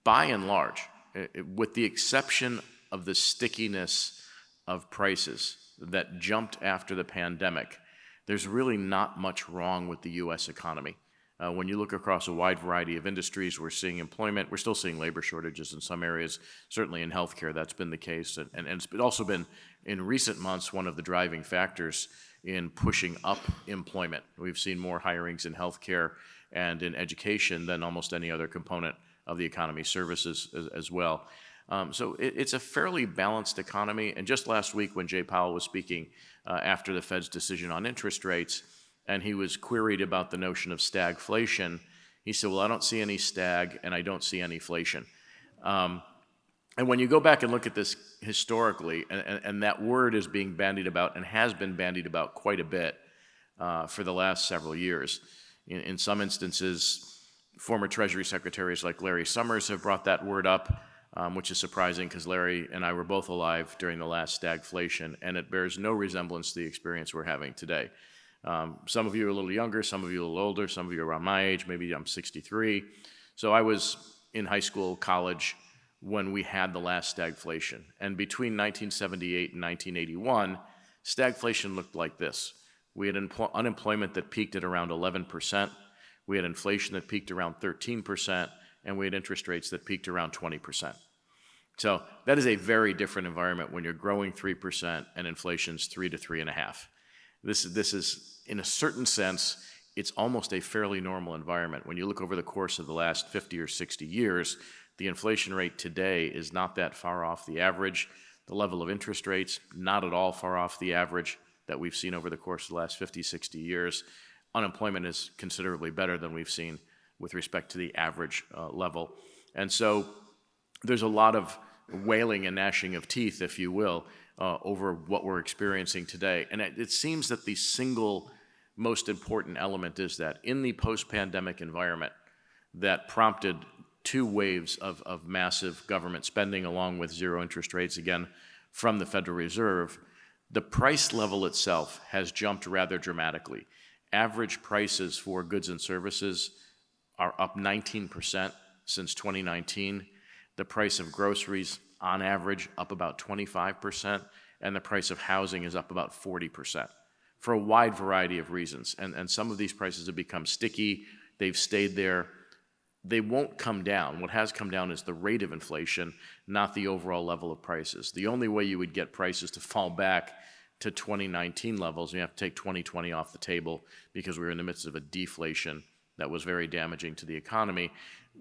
by and large, with the exception of the stickiness of prices that jumped after the pandemic, there's really not much wrong with the U.S. economy. When you look across a wide variety of industries, we're seeing employment. We're still seeing labor shortages in some areas. Certainly in healthcare, that's been the case. And it's also been, in recent months, one of the driving factors in pushing up employment. We've seen more hirings in healthcare and in education than almost any other component of the economy, services as well. So it's a fairly balanced economy. And just last week when Jay Powell was speaking after the Fed's decision on interest rates, and he was queried about the notion of stagflation, he said, well, I don't see any stag and I don't see any inflation. And when you go back and look at this historically, and that word is being bandied about and has been bandied about quite a bit for the last several years. In some instances, former Treasury secretaries like Larry Summers have brought that word up, which is surprising because Larry and I were both alive during the last stagflation, and it bears no resemblance to the experience we're having today. Some of you are a little younger, some of you are a little older, some of you are around my age, maybe I'm 63. So I was in high school, college, when we had the last stagflation. And between 1978 and 1981, stagflation looked like this. We had unemployment that peaked at around 11%, we had inflation that peaked around 13%, and we had interest rates that peaked around 20%. So that is a very different environment when you're growing 3% and inflation's 3 to 3.5%. This is, in a certain sense, it's almost a fairly normal environment. When you look over the course of the last 50 or 60 years, the inflation rate today is not that far off the average. The level of interest rates, not at all far off the average that we've seen over the course of the last 50, 60 years. Unemployment is considerably better than we've seen with respect to the average level. And so there's a lot of wailing and gnashing of teeth, if you will, over what we're experiencing today. And it seems that the single most important element is that in the post-pandemic environment that prompted two waves of massive government spending along with zero interest rates, again, from the Federal Reserve, the price level itself has jumped rather dramatically. Average prices for goods and services are up 19% since 2019. The price of groceries, on average, up about 25%, and the price of housing is up about 40% for a wide variety of reasons. And some of these prices have become sticky. They've stayed there. They won't come down. What has come down is the rate of inflation, not the overall level of prices. The only way you would get prices to fall back to 2019 levels, you have to take 2020 off the table because we were in the midst of a deflation that was very damaging to the economy,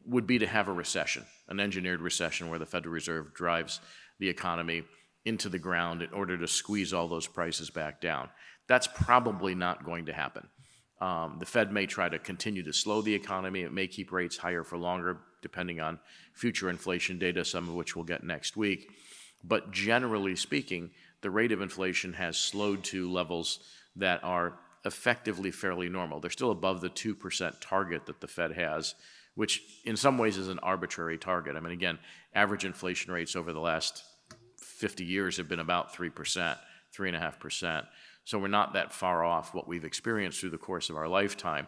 would be to have a recession, an engineered recession where the Federal Reserve drives the economy into the ground in order to squeeze all those prices back down. That's probably not going to happen. The Fed may try to continue to slow the economy. It may keep rates higher for longer, depending on future inflation data, some of which we'll get next week. But generally speaking, the rate of inflation has slowed to levels that are effectively fairly normal. They're still above the 2% target that the Fed has, which in some ways is an arbitrary target. I mean, again, average inflation rates over the last 50 years have been about 3%, 3.5%. So we're not that far off what we've experienced through the course of our lifetime.